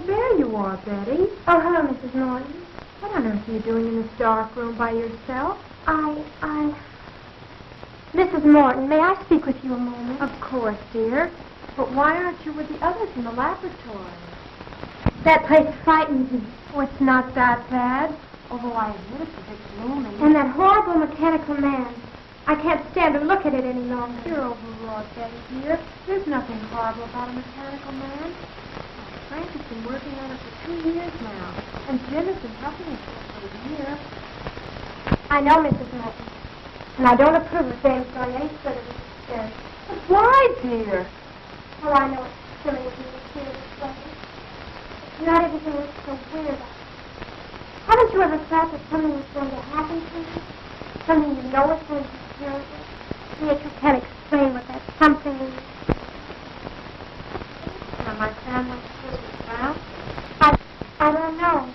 there you are, Betty. Oh, hello, Mrs. Norton. What on earth are you doing in this dark room by yourself? Mrs. Morton, may I speak with you a moment? Of course, dear. But why aren't you with the others in the laboratory? That place frightens me. Oh, it's not that bad. Although I admit it's a bit gloomy. And that horrible mechanical man. I can't stand to look at it any longer. You're overwrought, Betty, dear. There's nothing horrible about a mechanical man. Frank has been working on it for 2 years now. And Jim has been helping him for a year. I know, Mrs. Morton. And I don't approve of James going any further with this experiment. But why, dear? Oh, I know it's silly of you to feel this way. But not everything looks so weird. Haven't you ever thought that something was going to happen to you? Something you know is going to be terrible? And yet you can't explain what that something is. Are my family still around? I don't know.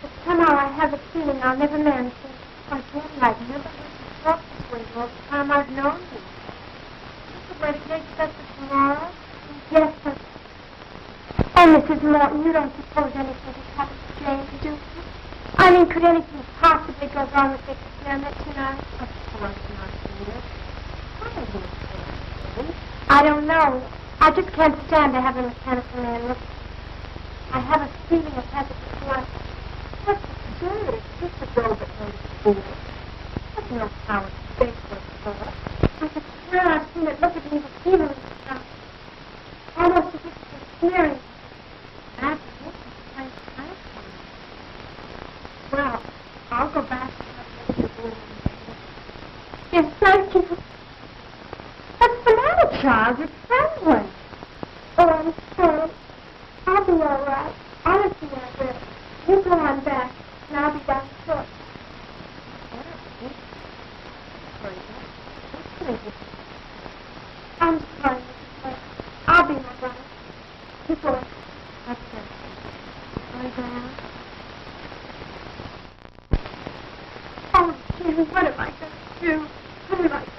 But somehow I have a feeling I'll never marry him. Why, Betty, I've never heard you talk this way all the time I've known you. Is this the way to get expected tomorrow? Yes, but... Oh, Mrs. Morton, you don't suppose anything has happened to James, do you? I mean, could anything possibly go wrong with the experiment tonight? Of course not, dear. What is it, Betty? I don't know. I just can't stand to have a mechanical man look. I have a feeling it has a blood. What's absurd? It's just a girl that knows school. There's no power to think what's for. I could swear I've seen it look at me repeatedly. Almost as if it was sneering. That's it. It's kind of funny. Well, I'll go back to the room. Yes, thank you. What's the matter, child? You're trembling. Oh, I'm sorry. I'll be all right. Honestly, I will. You go on back, and I'll be back short. I'm sorry, Mrs. West. I'll be all right. You go. That's it. Lie down. Oh, Jim, what am I going to do? What am I going to do?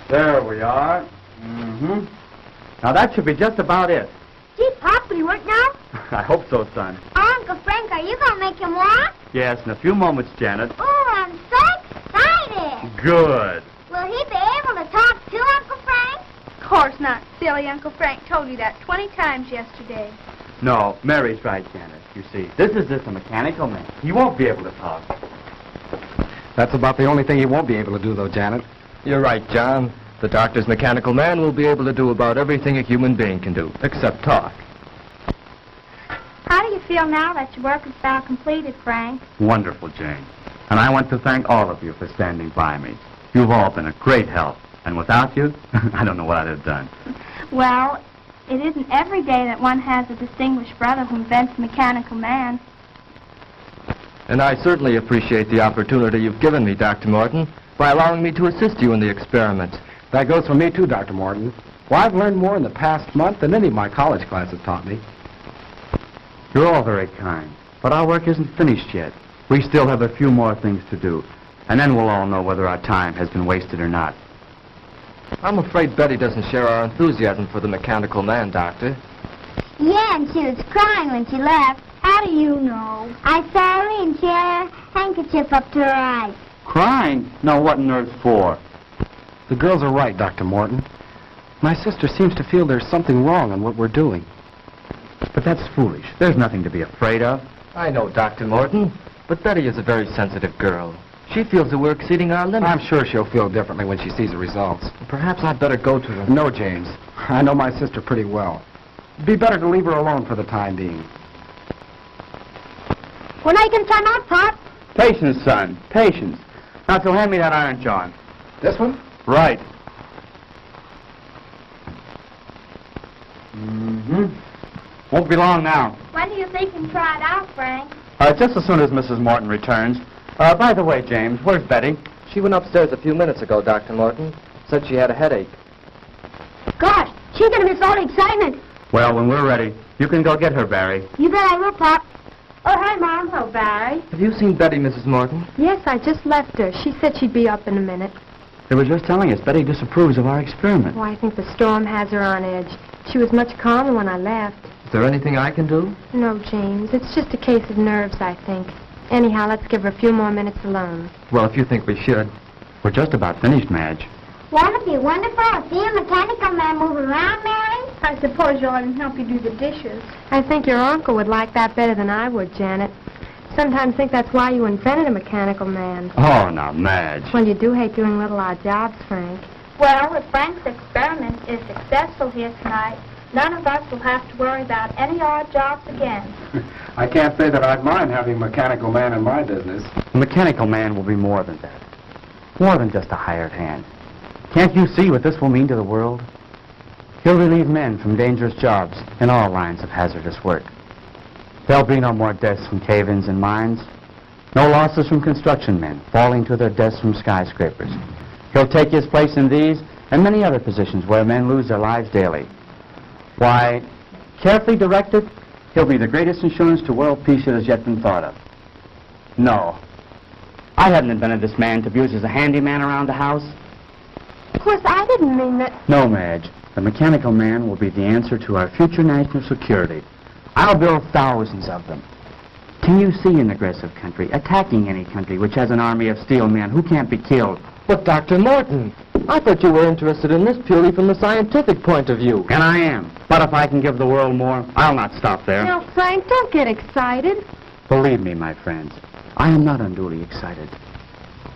There we are. Now that should be just about it. Gee, Pop, will you work now? I hope so, son. Uncle Frank, are you going to make him walk? Yes, in a few moments, Janet. Oh, I'm so excited. Good. Will he be able to talk to Uncle Frank? Of course not, silly. Uncle Frank told you that 20 times yesterday. No, Mary's right, Janet. You see, this is just a mechanical man. He won't be able to talk. That's about the only thing he won't be able to do, though, Janet. You're right, John. The doctor's mechanical man will be able to do about everything a human being can do, except talk. How do you feel now that your work is about completed, Frank? Wonderful, Jane. And I want to thank all of you for standing by me. You've all been a great help. And without you, I don't know what I'd have done. Well, it isn't every day that one has a distinguished brother who invents a mechanical man. And I certainly appreciate the opportunity you've given me, Dr. Morton, by allowing me to assist you in the experiment. That goes for me, too, Dr. Morton. Well, I've learned more in the past month than any of my college classes taught me. You're all very kind. But our work isn't finished yet. We still have a few more things to do. And then we'll all know whether our time has been wasted or not. I'm afraid Betty doesn't share our enthusiasm for the mechanical man, Doctor. Yeah, and she was crying when she left. How do you know? I saw her and she had her handkerchief up to her eyes. Crying? No, what on earth for? The girls are right, Dr. Morton. My sister seems to feel there's something wrong in what we're doing. But that's foolish. There's nothing to be afraid of. I know, Dr. Morton, but Betty is a very sensitive girl. She feels that we're exceeding our limits. I'm sure she'll feel differently when she sees the results. Perhaps I'd better go to her. No, James. I know my sister pretty well. It'd be better to leave her alone for the time being. When I can time out, Pop? Patience, son. Patience. Now, so hand me that iron, John. This one? Right. Won't be long now. When do you think you can try it out, Frank? Just as soon as Mrs. Morton returns. By the way, James, where's Betty? She went upstairs a few minutes ago, Dr. Morton. Said she had a headache. Gosh, she's going to miss all the excitement. Well, when we're ready, you can go get her, Barry. You bet I will, Pop. Oh, hi, Mom. Hello, Barry. Have you seen Betty, Mrs. Morton? Yes, I just left her. She said she'd be up in a minute. They were just telling us Betty disapproves of our experiment. Oh, I think the storm has her on edge. She was much calmer when I left. Is there anything I can do? No, James. It's just a case of nerves, I think. Anyhow, let's give her a few more minutes alone. Well, if you think we should. We're just about finished, Madge. Won't it be wonderful to see a mechanical man move around, Mary? I suppose you'll let him help you do the dishes. I think your uncle would like that better than I would, Janet. Sometimes think that's why you invented a mechanical man. Oh, now, Madge. Well, you do hate doing little odd jobs, Frank. Well, if Frank's experiment is successful here tonight, none of us will have to worry about any odd jobs again. I can't say that I'd mind having a mechanical man in my business. A mechanical man will be more than that. More than just a hired hand. Can't you see what this will mean to the world? He'll relieve men from dangerous jobs in all lines of hazardous work. There'll be no more deaths from cave-ins and mines. No losses from construction men falling to their deaths from skyscrapers. He'll take his place in these and many other positions where men lose their lives daily. Why, carefully directed, he'll be the greatest insurance to world peace that has yet been thought of. No. I haven't invented this man to use as a handyman around the house. Of course, I didn't mean that. No, Madge. The mechanical man will be the answer to our future national security. I'll build thousands of them. Can you see an aggressive country attacking any country which has an army of steel men who can't be killed? But, Dr. Morton, I thought you were interested in this purely from the scientific point of view. And I am. But if I can give the world more, I'll not stop there. Now, Frank, don't get excited. Believe me, my friends, I am not unduly excited.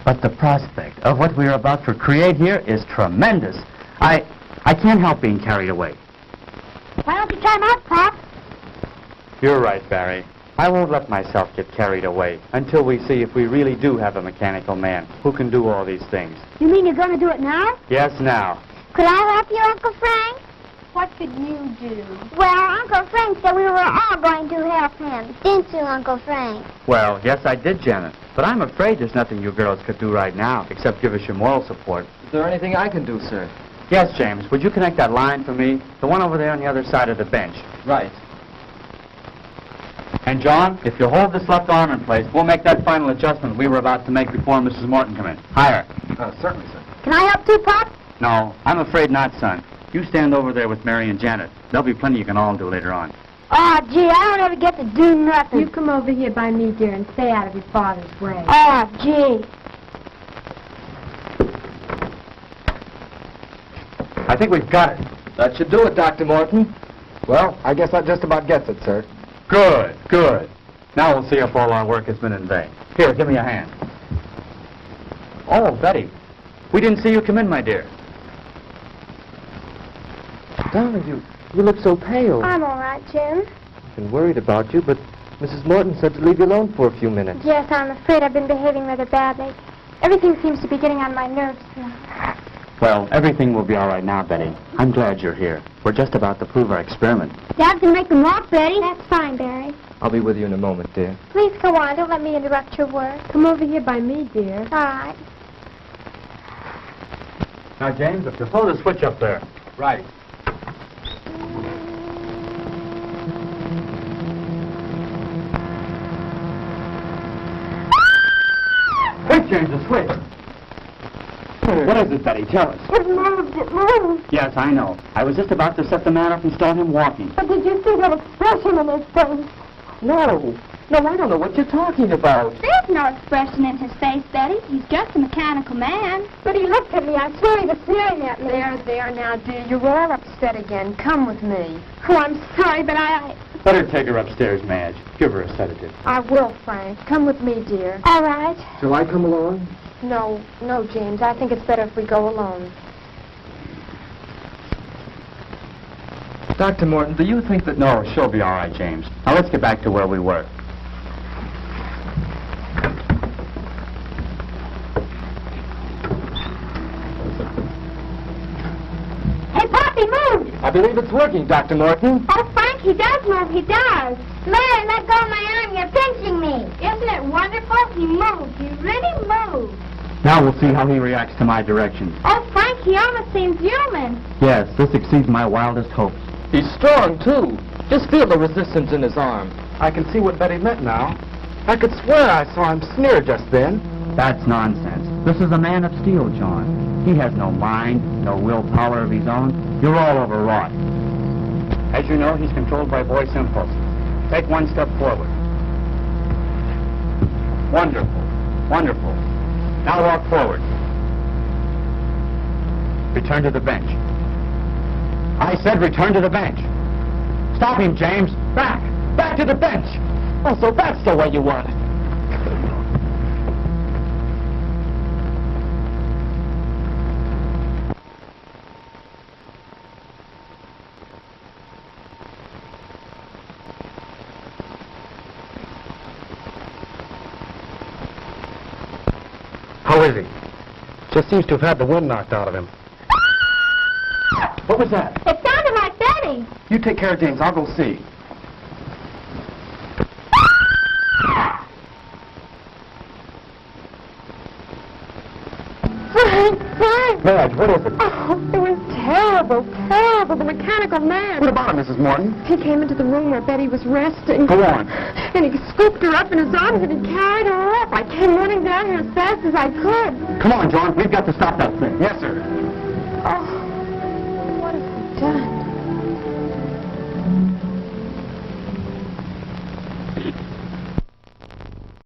But the prospect of what we are about to create here is tremendous. I can't help being carried away. Why don't you try him out, Pop? You're right, Barry. I won't let myself get carried away until we see if we really do have a mechanical man who can do all these things. You mean you're going to do it now? Yes, now. Could I help you, Uncle Frank? What could you do? Well, Uncle Frank said we were all going to help him. Didn't you, Uncle Frank? Well, yes, I did, Janet. But I'm afraid there's nothing you girls could do right now except give us your moral support. Is there anything I can do, sir? Yes, James. Would you connect that line for me? The one over there on the other side of the bench. Right. And, John, if you'll hold this left arm in place, we'll make that final adjustment we were about to make before Mrs. Morton come in. Higher. Certainly, sir. Can I help too, Pop? No, I'm afraid not, son. You stand over there with Mary and Janet. There'll be plenty you can all do later on. Oh, gee, I don't ever get to do nothing. You come over here by me, dear, and stay out of your father's way. Oh, gee. I think we've got it. That should do it, Dr. Morton. Well, I guess that just about gets it, sir. Good, good. Now we'll see if all our work has been in vain. Here, give me a hand. Oh, Betty, we didn't see you come in, my dear. Darling, you look so pale. I'm all right, Jim. I've been worried about you, but Mrs. Morton said to leave you alone for a few minutes. Yes, I'm afraid I've been behaving rather badly. Everything seems to be getting on my nerves now. Well, everything will be all right now, Betty. I'm glad you're here. We're just about to prove our experiment. Dad can make them walk, Betty. That's fine, Barry. I'll be with you in a moment, dear. Please go on. Don't let me interrupt your work. Come over here by me, dear. All right. Now, James, if you pull the switch up there. Right. Quick, James, the switch. What is it, Betty? Tell us. It moved. It moved. Yes, I know. I was just about to set the man up and start him walking. But did you see that expression in his face? No, I don't know what you're talking about. There's no expression in his face, Betty. He's just a mechanical man. But he looked at me. I swear he was staring at me. There now, dear. You're all upset again. Come with me. Oh, I'm sorry, but I... Better take her upstairs, Madge. Give her a sedative. I will, Frank. Come with me, dear. All right. Shall I come along? No, James. I think it's better if we go alone. Dr. Morton, do you think that... No, she'll be all right, James. Now, let's get back to where we were. Hey, Pop, he moved. I believe it's working, Dr. Morton. Oh, Frank, he does move. He does. Mary, let go of my arm. You're pinching me. Isn't it wonderful? He moved. He really moved. Now we'll see how he reacts to my directions. Oh, Frank, he almost seems human. Yes, this exceeds my wildest hopes. He's strong, too. Just feel the resistance in his arm. I can see what Betty meant now. I could swear I saw him sneer just then. That's nonsense. This is a man of steel, John. He has no mind, no willpower of his own. You're all overwrought. As you know, he's controlled by voice impulses. Take one step forward. Wonderful. Wonderful. Now walk forward. Return to the bench. I said return to the bench. Stop him, James. Back. Back to the bench. Oh, so that's the way you want it. How is he? Just seems to have had the wind knocked out of him. What was that? It sounded like Betty. You take care of James. I'll go see. Frank! Madge, what is it? Oh, it was terrible, terrible. The mechanical man. What about him, Mrs. Morton? He came into the room where Betty was resting. Go on. And he scooped her up in his arms and he carried her off. I came running down here as fast as I could. Come on, John. We've got to stop that thing. Yes, sir. Oh.